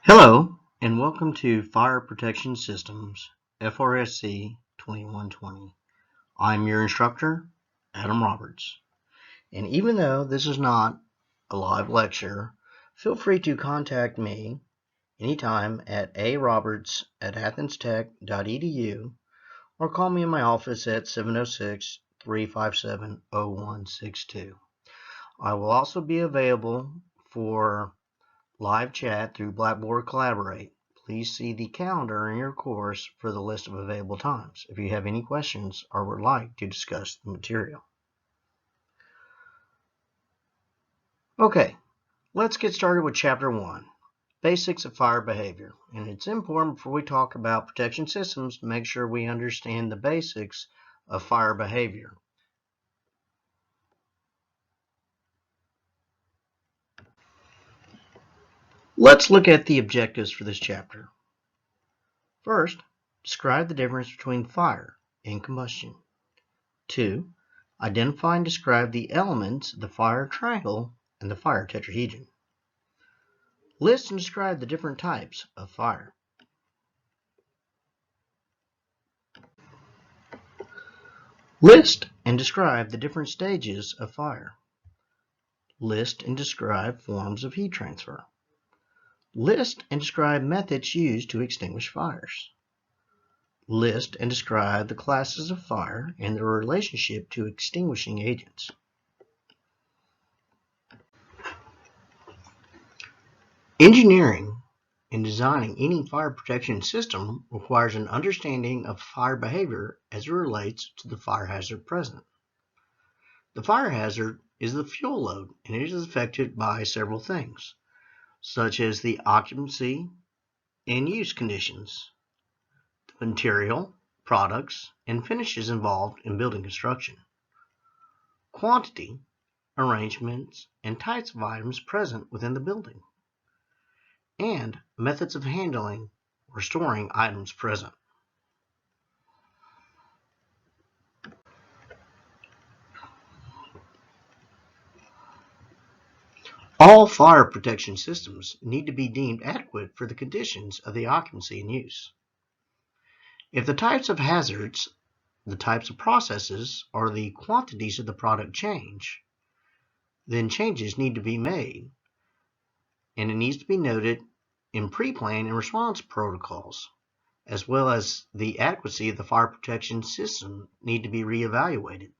Hello, and welcome to Fire Protection Systems, FRSC 2120. I'm your instructor, Adam Roberts. And even though this is not a live lecture, feel free to contact me anytime at aroberts@athenstech.edu or call me in my office at 706-357-0162. I will also be available for live chat through Blackboard Collaborate. Please see the calendar in your course for the list of available times if you have any questions or would like to discuss the material. Okay, let's get started with Chapter 1, Basics of Fire Behavior. And it's important before we talk about protection systems to make sure we understand the basics of fire behavior. Let's look at the objectives for this chapter. First, describe the difference between fire and combustion. 2. Identify and describe the elements of the fire triangle and the fire tetrahedron. List and describe the different types of fire. List and describe the different stages of fire. List and describe forms of heat transfer. List and describe methods used to extinguish fires. List and describe the classes of fire and their relationship to extinguishing agents. Engineering and designing any fire protection system requires an understanding of fire behavior as it relates to the fire hazard present. The fire hazard is the fuel load, and it is affected by several things, such as the occupancy and use conditions, the material, products, and finishes involved in building construction, quantity, arrangements, and types of items present within the building, and methods of handling or storing items present. All fire protection systems need to be deemed adequate for the conditions of the occupancy and use. If the types of hazards, the types of processes, or the quantities of the product change, then changes need to be made, and it needs to be noted in pre-plan and response protocols, as well as the adequacy of the fire protection system need to be reevaluated.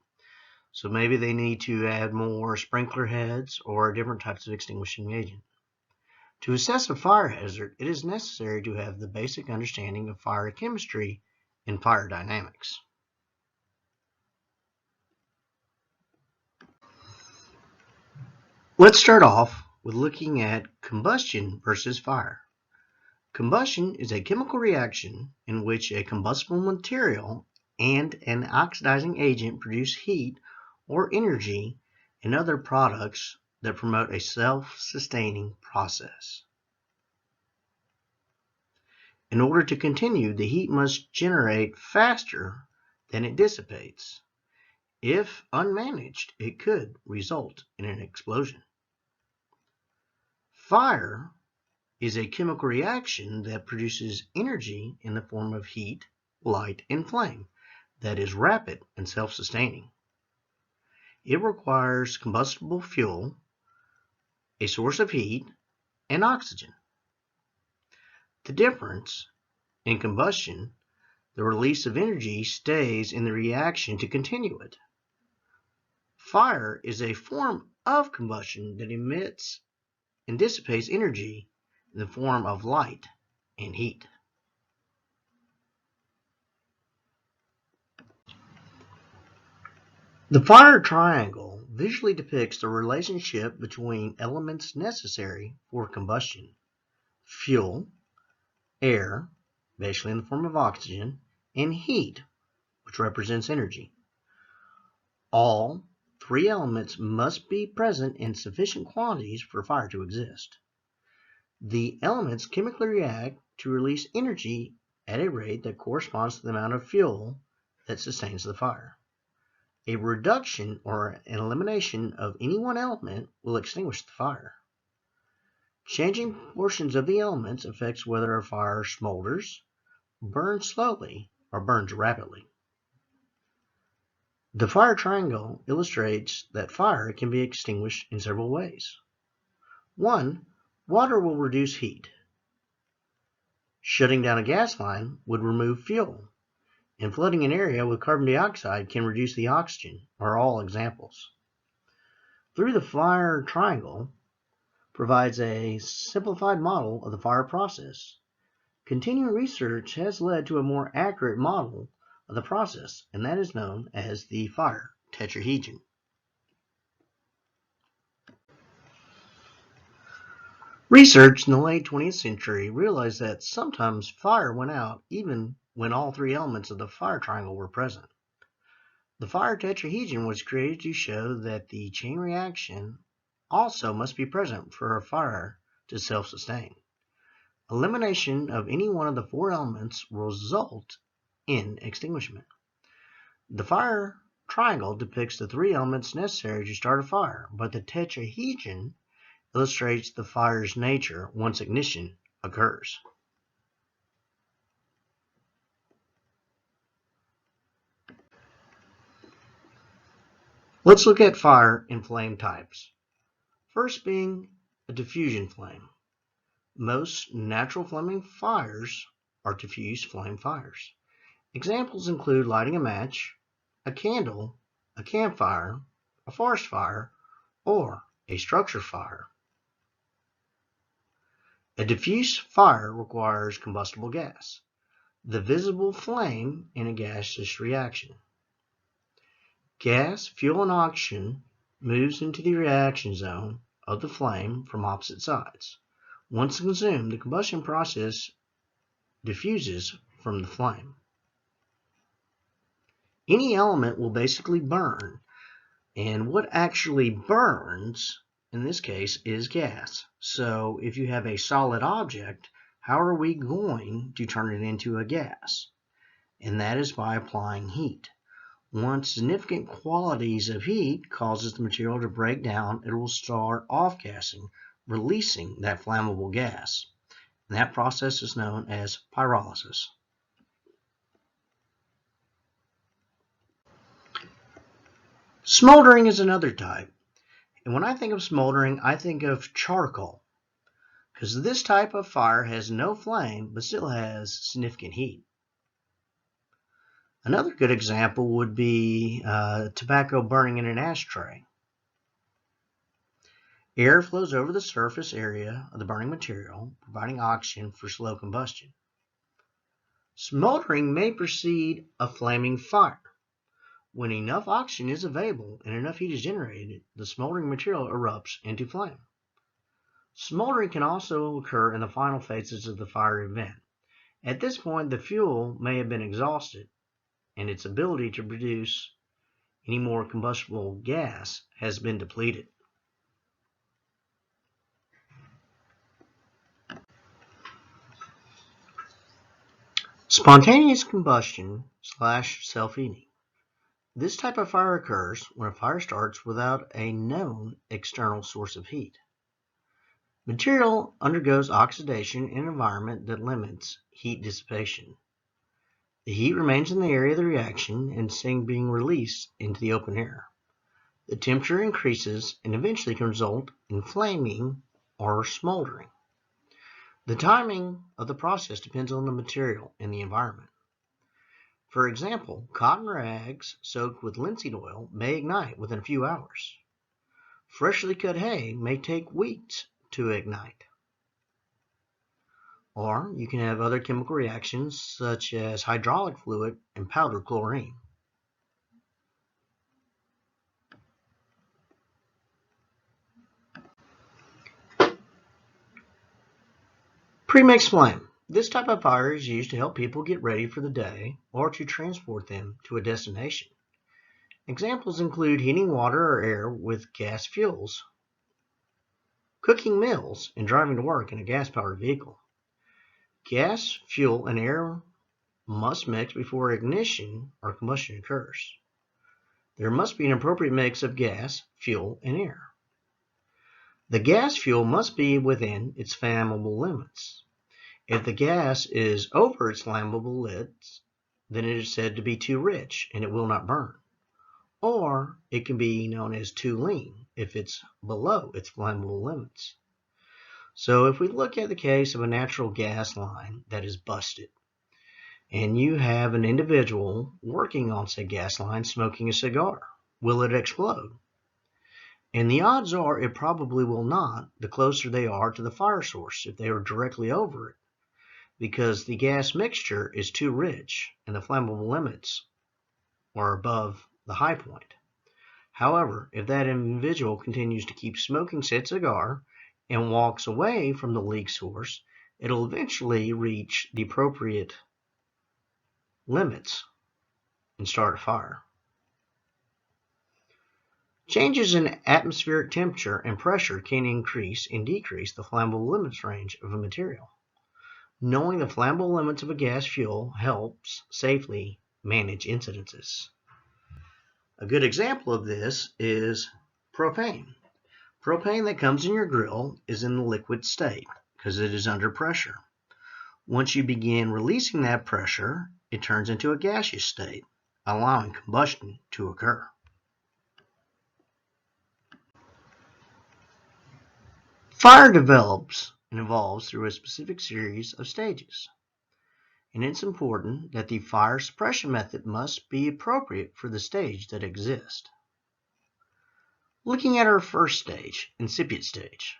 So maybe they need to add more sprinkler heads or different types of extinguishing agent. To assess a fire hazard, it is necessary to have the basic understanding of fire chemistry and fire dynamics. Let's start off with looking at combustion versus fire. Combustion is a chemical reaction in which a combustible material and an oxidizing agent produce heat or energy and other products that promote a self-sustaining process. In order to continue, the heat must generate faster than it dissipates. If unmanaged, it could result in an explosion. Fire is a chemical reaction that produces energy in the form of heat, light, and flame that is rapid and self-sustaining. It requires combustible fuel, a source of heat, and oxygen. The difference in combustion, the release of energy stays in the reaction to continue it. Fire is a form of combustion that emits and dissipates energy in the form of light and heat. The fire triangle visually depicts the relationship between elements necessary for combustion: fuel, air, basically in the form of oxygen, and heat, which represents energy. All three elements must be present in sufficient quantities for fire to exist. The elements chemically react to release energy at a rate that corresponds to the amount of fuel that sustains the fire. A reduction or an elimination of any one element will extinguish the fire. Changing portions of the elements affects whether a fire smolders, burns slowly, or burns rapidly. The fire triangle illustrates that fire can be extinguished in several ways. 1. Water will reduce heat. Shutting down a gas line would remove fuel, and flooding an area with carbon dioxide can reduce the oxygen, are all examples. Through the fire triangle provides a simplified model of the fire process. Continuing research has led to a more accurate model of the process, and that is known as the fire tetrahedron. Research in the late 20th century realized that sometimes fire went out even when all three elements of the fire triangle were present. The fire tetrahedron was created to show that the chain reaction also must be present for a fire to self-sustain. Elimination of any one of the four elements will result in extinguishment. The fire triangle depicts the three elements necessary to start a fire, but the tetrahedron illustrates the fire's nature once ignition occurs. Let's look at fire and flame types. First being a diffusion flame. Most natural flaming fires are diffuse flame fires. Examples include lighting a match, a candle, a campfire, a forest fire, or a structure fire. A diffuse fire requires combustible gas, the visible flame in a gaseous reaction. Gas, fuel, and oxygen moves into the reaction zone of the flame from opposite sides. Once consumed, the combustion process diffuses from the flame. Any element will basically burn, and what actually burns in this case is gas. So if you have a solid object, how are we going to turn it into a gas? And that is by applying heat. Once significant quantities of heat causes the material to break down, it will start off-gassing, releasing that flammable gas. And that process is known as pyrolysis. Smoldering is another type. And when I think of smoldering, I think of charcoal, because this type of fire has no flame but still has significant heat. Another good example would be tobacco burning in an ashtray. Air flows over the surface area of the burning material, providing oxygen for slow combustion. Smoldering may precede a flaming fire. When enough oxygen is available and enough heat is generated, the smoldering material erupts into flame. Smoldering can also occur in the final phases of the fire event. At this point, the fuel may have been exhausted, and its ability to produce any more combustible gas has been depleted. Spontaneous combustion / self-heating. This type of fire occurs when a fire starts without a known external source of heat. Material undergoes oxidation in an environment that limits heat dissipation. The heat remains in the area of the reaction instead of being released into the open air. The temperature increases and eventually can result in flaming or smoldering. The timing of the process depends on the material and the environment. For example, cotton rags soaked with linseed oil may ignite within a few hours. Freshly cut hay may take weeks to ignite. Or you can have other chemical reactions such as hydraulic fluid and powdered chlorine. Premixed flame. This type of fire is used to help people get ready for the day or to transport them to a destination. Examples include heating water or air with gas fuels, cooking meals, and driving to work in a gas-powered vehicle. Gas, fuel, and air must mix before ignition or combustion occurs. There must be an appropriate mix of gas, fuel, and air. The gas fuel must be within its flammable limits. If the gas is over its flammable limits, then it is said to be too rich and it will not burn. Or it can be known as too lean if it's below its flammable limits. So if we look at the case of a natural gas line that is busted, and you have an individual working on said gas line smoking a cigar, will it explode? And the odds are it probably will not the closer they are to the fire source if they are directly over it, because the gas mixture is too rich and the flammable limits are above the high point. However, if that individual continues to keep smoking said cigar and walks away from the leak source, it'll eventually reach the appropriate limits and start a fire. Changes in atmospheric temperature and pressure can increase and decrease the flammable limits range of a material. Knowing the flammable limits of a gas fuel helps safely manage incidences. A good example of this is propane. Propane that comes in your grill is in the liquid state because it is under pressure. Once you begin releasing that pressure, it turns into a gaseous state, allowing combustion to occur. Fire develops and evolves through a specific series of stages, and it's important that the fire suppression method must be appropriate for the stage that exists. Looking at our first stage, incipient stage.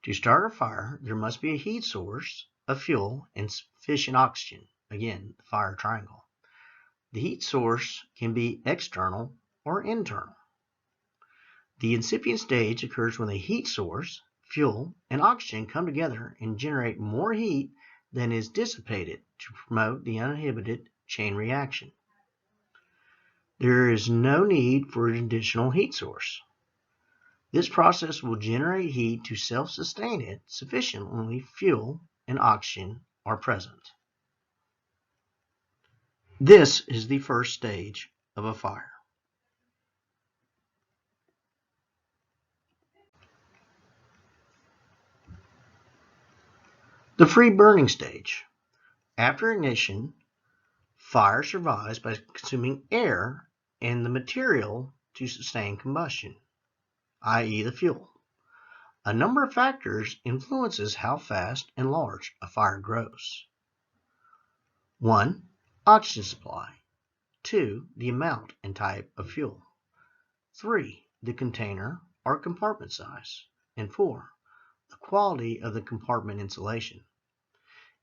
To start a fire, there must be a heat source, a fuel, and sufficient oxygen. Again, the fire triangle. The heat source can be external or internal. The incipient stage occurs when the heat source, fuel, and oxygen come together and generate more heat than is dissipated to promote the uninhibited chain reaction. There is no need for an additional heat source. This process will generate heat to self-sustain it sufficiently fuel and oxygen are present. This is the first stage of a fire. The free burning stage. After ignition, fire survives by consuming air and the material to sustain combustion, i.e. the fuel. A number of factors influences how fast and large a fire grows. 1. Oxygen supply. 2. The amount and type of fuel. 3. The container or compartment size. And 4. The quality of the compartment insulation.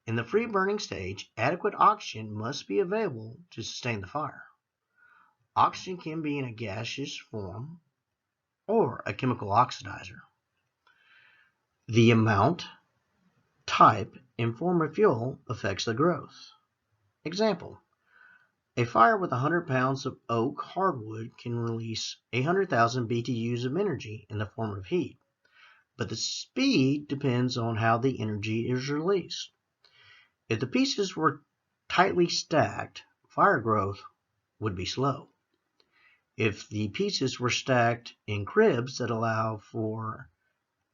In the free burning stage, adequate oxygen must be available to sustain the fire. Oxygen can be in a gaseous form or a chemical oxidizer. The amount, type, and form of fuel affects the growth. Example, a fire with 100 pounds of oak hardwood can release 800,000 BTUs of energy in the form of heat, but the speed depends on how the energy is released. If the pieces were tightly stacked, fire growth would be slow. If the pieces were stacked in cribs that allow for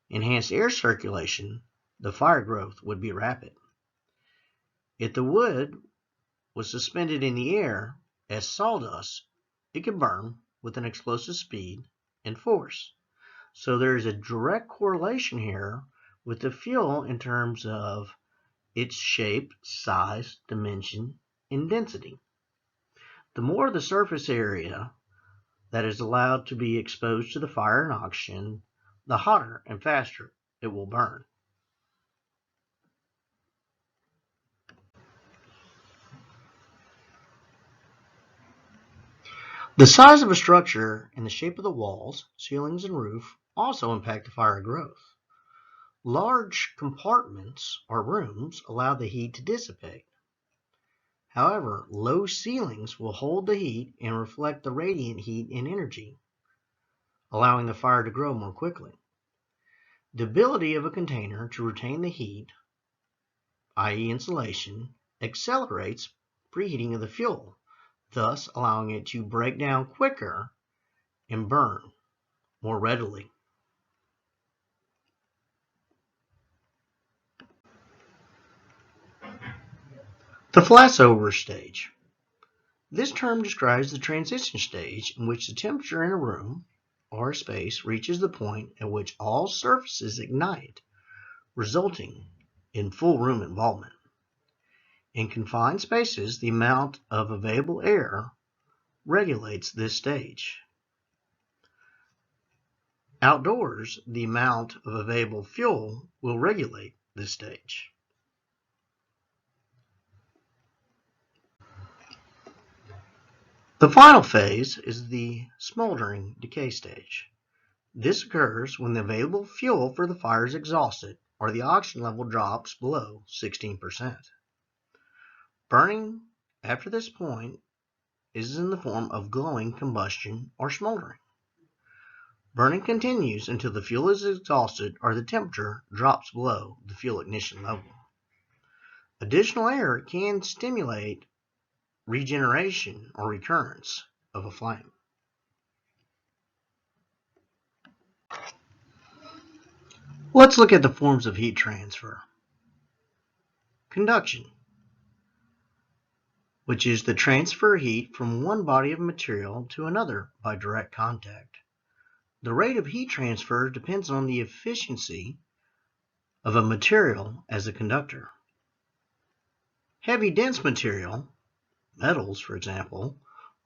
enhanced air circulation, the fire growth would be rapid. If the wood was suspended in the air as sawdust, it could burn with an explosive speed and force. So there is a direct correlation here with the fuel in terms of its shape, size, dimension, and density. The more the surface area that is allowed to be exposed to the fire and oxygen, the hotter and faster it will burn. The size of a structure and the shape of the walls, ceilings, and roof also impact the fire growth. Large compartments or rooms allow the heat to dissipate. However, low ceilings will hold the heat and reflect the radiant heat and energy, allowing the fire to grow more quickly. The ability of a container to retain the heat, i.e. insulation, accelerates preheating of the fuel, thus allowing it to break down quicker and burn more readily. The flashover stage. This term describes the transition stage in which the temperature in a room or a space reaches the point at which all surfaces ignite, resulting in full room involvement. In confined spaces, the amount of available air regulates this stage. Outdoors, the amount of available fuel will regulate this stage. The final phase is the smoldering decay stage. This occurs when the available fuel for the fire is exhausted or the oxygen level drops below 16%. Burning after this point is in the form of glowing combustion or smoldering. Burning continues until the fuel is exhausted or the temperature drops below the fuel ignition level. Additional air can stimulate regeneration or recurrence of a flame. Let's look at the forms of heat transfer. Conduction, which is the transfer of heat from one body of material to another by direct contact. The rate of heat transfer depends on the efficiency of a material as a conductor. Heavy, dense material, metals for example,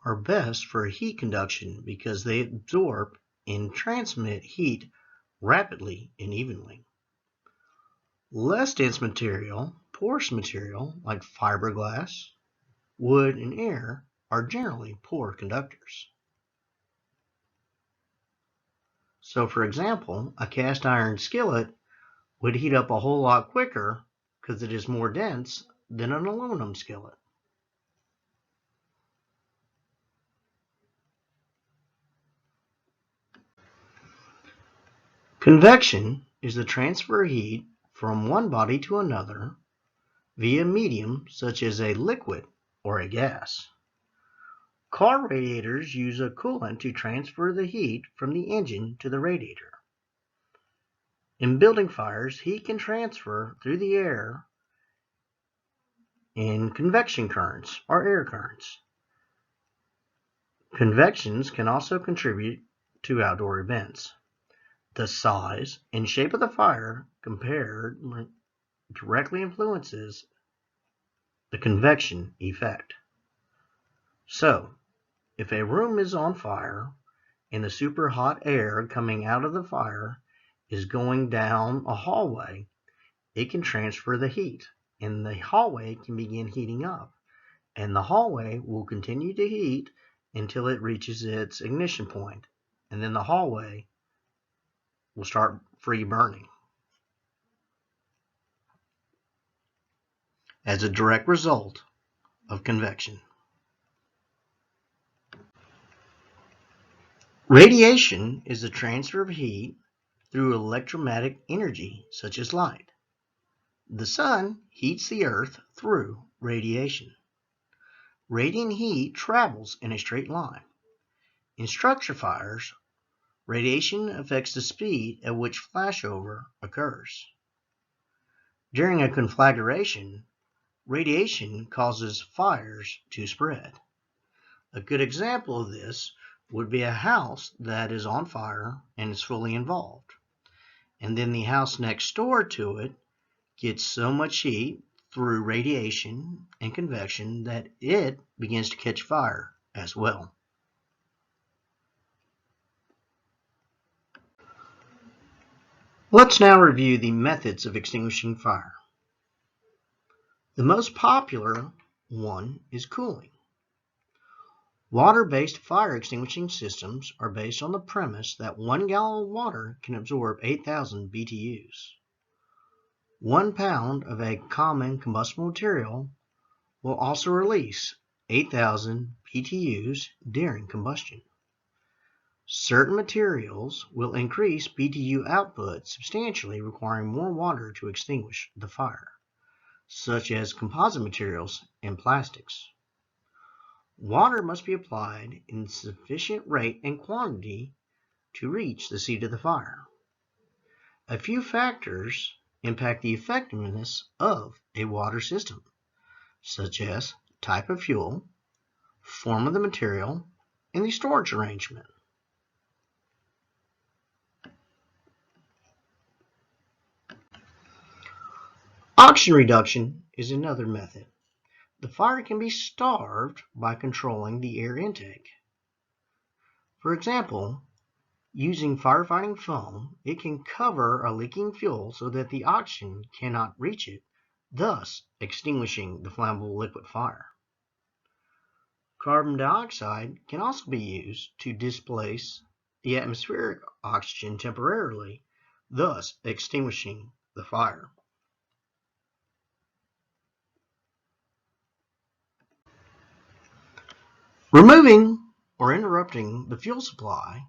are best for heat conduction because they absorb and transmit heat rapidly and evenly. Less dense material, porous material like fiberglass, wood, and air are generally poor conductors. So for example, a cast iron skillet would heat up a whole lot quicker because it is more dense than an aluminum skillet. Convection is the transfer of heat from one body to another via medium such as a liquid or a gas. Car radiators use a coolant to transfer the heat from the engine to the radiator. In building fires, heat can transfer through the air in convection currents or air currents. Convections can also contribute to outdoor events. The size and shape of the fire compared directly influences the convection effect. So, if a room is on fire and the super hot air coming out of the fire is going down a hallway, it can transfer the heat, and the hallway can begin heating up, and the hallway will continue to heat until it reaches its ignition point, and then the hallway will start free burning. As a direct result of convection. Radiation is the transfer of heat through electromagnetic energy such as light. The sun heats the earth through radiation. Radiant heat travels in a straight line. In structure fires, radiation affects the speed at which flashover occurs. During a conflagration, radiation causes fires to spread. A good example of this would be a house that is on fire and is fully involved. And then the house next door to it gets so much heat through radiation and convection that it begins to catch fire as well. Let's now review the methods of extinguishing fire. The most popular one is cooling. Water-based fire extinguishing systems are based on the premise that 1 gallon of water can absorb 8,000 BTUs. 1 pound of a common combustible material will also release 8,000 BTUs during combustion. Certain materials will increase BTU output substantially, requiring more water to extinguish the fire, such as composite materials and plastics. Water must be applied in sufficient rate and quantity to reach the seat of the fire. A few factors impact the effectiveness of a water system. such as type of fuel, form of the material, and the storage arrangement. Oxygen reduction is another method. The fire can be starved by controlling the air intake. For example, using firefighting foam, it can cover a leaking fuel so that the oxygen cannot reach it, thus extinguishing the flammable liquid fire. Carbon dioxide can also be used to displace the atmospheric oxygen temporarily, thus extinguishing the fire. Removing or interrupting the fuel supply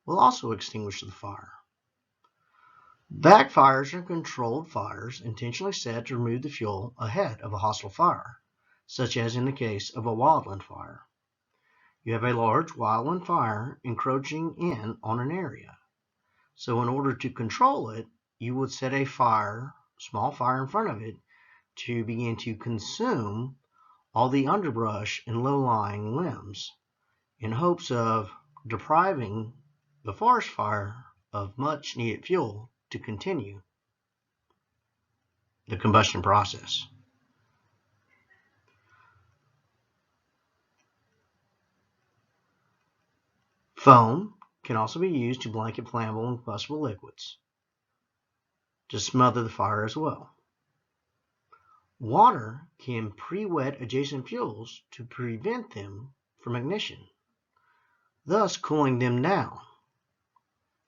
will also extinguish the fire. Backfires are controlled fires intentionally set to remove the fuel ahead of a hostile fire, such as in the case of a wildland fire. You have a large wildland fire encroaching in on an area. So in order to control it, you would set a small fire in front of it to begin to consume all the underbrush and low-lying limbs in hopes of depriving the forest fire of much needed fuel to continue the combustion process. Foam can also be used to blanket flammable and combustible liquids to smother the fire as well. Water can pre-wet adjacent fuels to prevent them from ignition, thus cooling them down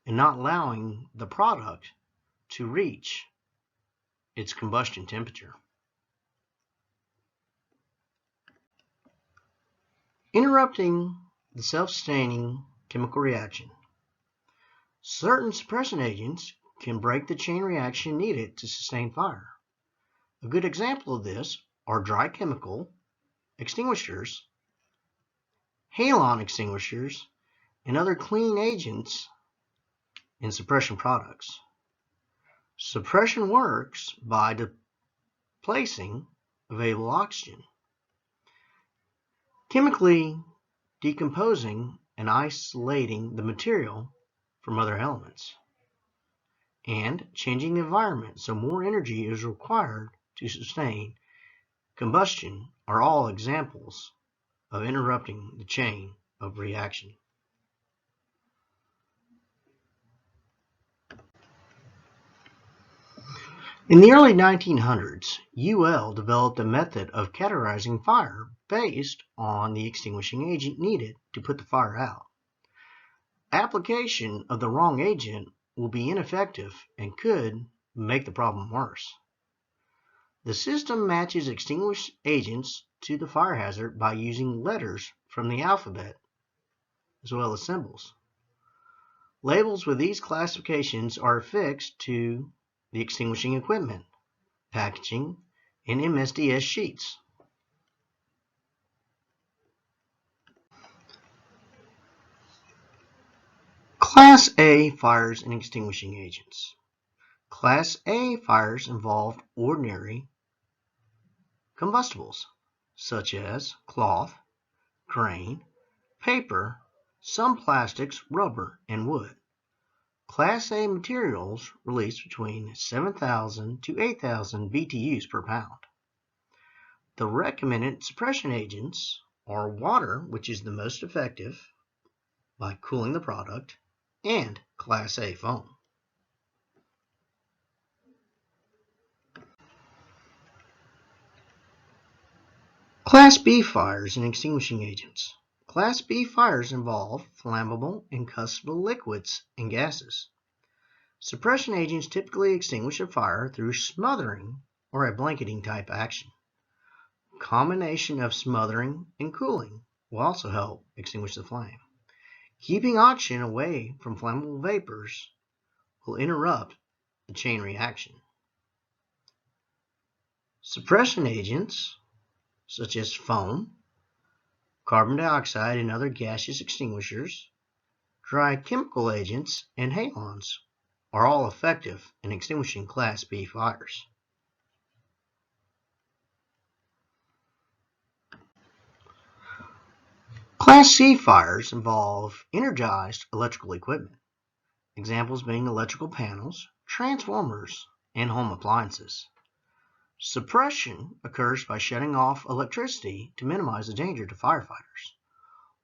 and not allowing the product to reach its combustion temperature. Interrupting the self-sustaining chemical reaction. Certain suppression agents can break the chain reaction needed to sustain fire. A good example of this are dry chemical extinguishers, halon extinguishers, and other clean agents in suppression products. Suppression works by displacing available oxygen, chemically decomposing and isolating the material from other elements, and changing the environment so more energy is required to sustain combustion are all examples of interrupting the chain of reaction. In the early 1900s, UL developed a method of categorizing fire based on the extinguishing agent needed to put the fire out. Application of the wrong agent will be ineffective and could make the problem worse. The system matches extinguished agents to the fire hazard by using letters from the alphabet as well as symbols. Labels with these classifications are affixed to the extinguishing equipment, packaging, and MSDS sheets. Class A fires and extinguishing agents. Class A fires involve ordinary combustibles, such as cloth, grain, paper, some plastics, rubber, and wood. Class A materials release between 7,000 to 8,000 BTUs per pound. The recommended suppression agents are water, which is the most effective by cooling the product, and Class A foam. Class B fires and extinguishing agents. Class B fires involve flammable and combustible liquids and gases. Suppression agents typically extinguish a fire through smothering or a blanketing type action. Combination of smothering and cooling will also help extinguish the flame. Keeping oxygen away from flammable vapors will interrupt the chain reaction. Suppression agents such as foam, carbon dioxide, and other gaseous extinguishers, dry chemical agents, and halons are all effective in extinguishing Class B fires. Class C fires involve energized electrical equipment, examples being electrical panels, transformers, and home appliances. Suppression occurs by shutting off electricity to minimize the danger to firefighters.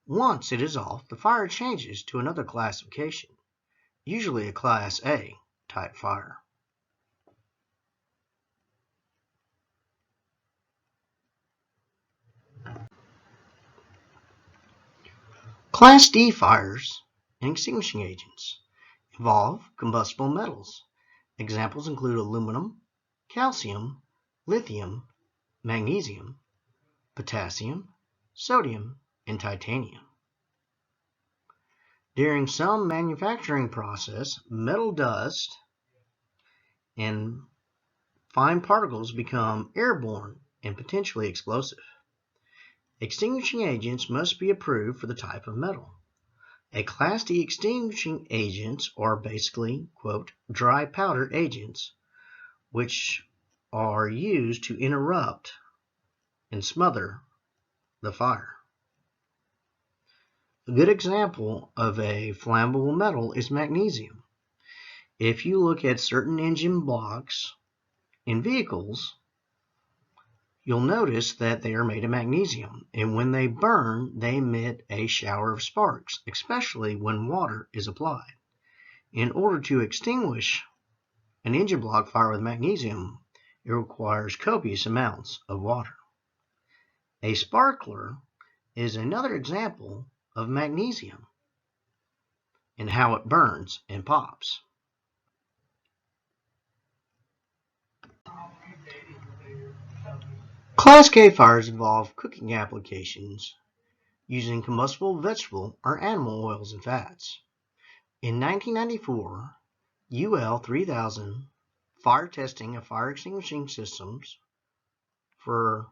Once it is off, the fire changes to another classification, usually a Class A type fire. Class D fires and extinguishing agents involve combustible metals. Examples include aluminum, calcium, lithium, magnesium, potassium, sodium, and titanium. During some manufacturing process, metal dust and fine particles become airborne and potentially explosive. Extinguishing agents must be approved for the type of metal. A Class D extinguishing agents are basically, quote, dry powder agents, which are used to interrupt and smother the fire. A good example of a flammable metal is magnesium. If you look at certain engine blocks in vehicles, you'll notice that they are made of magnesium, and when they burn, they emit a shower of sparks, especially when water is applied. In order to extinguish an engine block fire with magnesium, it requires copious amounts of water. A sparkler is another example of magnesium and how it burns and pops. Class K fires involve cooking applications using combustible vegetable or animal oils and fats. In 1994, UL 3000 fire testing of fire extinguishing systems for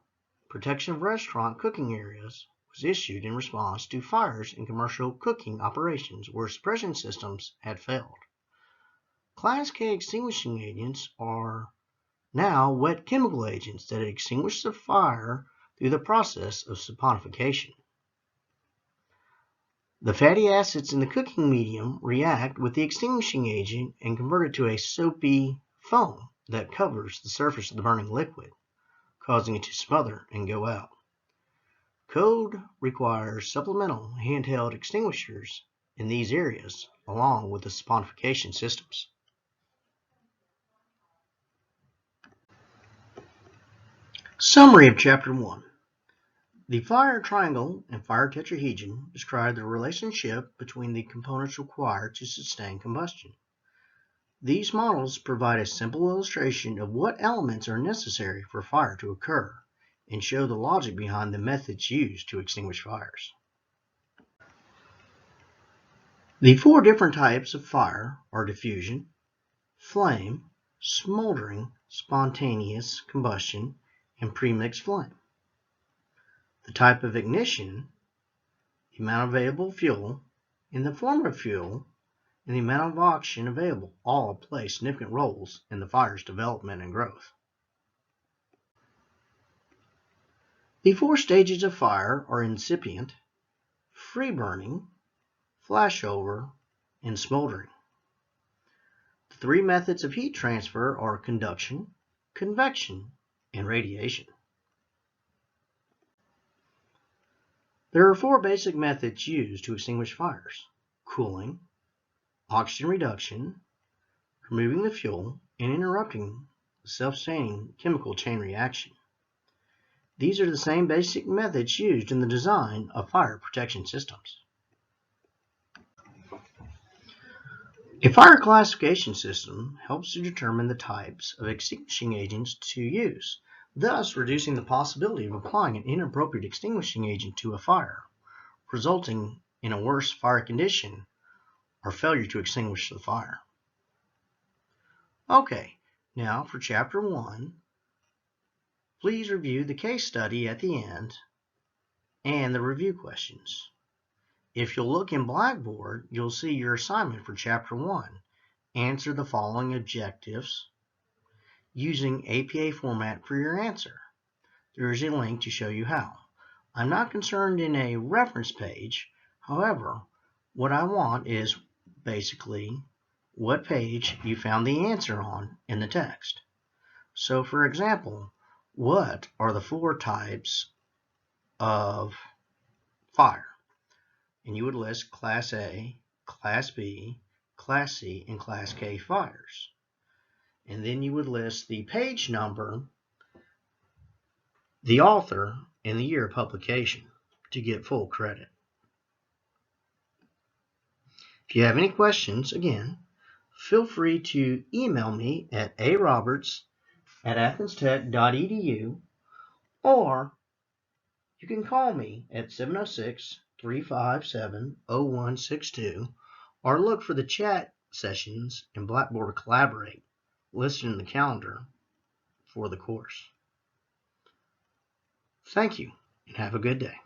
protection of restaurant cooking areas was issued in response to fires in commercial cooking operations where suppression systems had failed. Class K extinguishing agents are now wet chemical agents that extinguish the fire through the process of saponification. The fatty acids in the cooking medium react with the extinguishing agent and convert it to a soapy foam that covers the surface of the burning liquid, causing it to smother and go out. Code requires supplemental handheld extinguishers in these areas, along with the saponification systems. Summary of Chapter 1. The fire triangle and fire tetrahedron describe the relationship between the components required to sustain combustion. These models provide a simple illustration of what elements are necessary for fire to occur and show the logic behind the methods used to extinguish fires. The four different types of fire are diffusion, flame, smoldering, spontaneous combustion, and premixed flame. The type of ignition, the amount of available fuel, and the form of fuel, and the amount of oxygen available all play significant roles in the fire's development and growth. The four stages of fire are incipient, free burning, flashover, and smoldering. The three methods of heat transfer are conduction, convection, and radiation. There are four basic methods used to extinguish fires: cooling, oxygen reduction, removing the fuel, and interrupting the self-sustaining chemical chain reaction. These are the same basic methods used in the design of fire protection systems. A fire classification system helps to determine the types of extinguishing agents to use, thus reducing the possibility of applying an inappropriate extinguishing agent to a fire, resulting in a worse fire condition or failure to extinguish the fire. Okay, now for Chapter 1, please review the case study at the end and the review questions. If you'll look in Blackboard, you'll see your assignment for Chapter 1. Answer the following objectives using APA format for your answer. There is a link to show you how. I'm not concerned in a reference page. However, what I want is basically what page you found the answer on in the text. So for example, what are the 4 types of fire? And you would list Class A, Class B, Class C, and Class K fires. And then you would list the page number, the author, and the year of publication to get full credit. If you have any questions, again, feel free to email me at aroberts@athenstech.edu, or you can call me at 706-357-0162, or look for the chat sessions in Blackboard Collaborate listed in the calendar for the course. Thank you, and have a good day.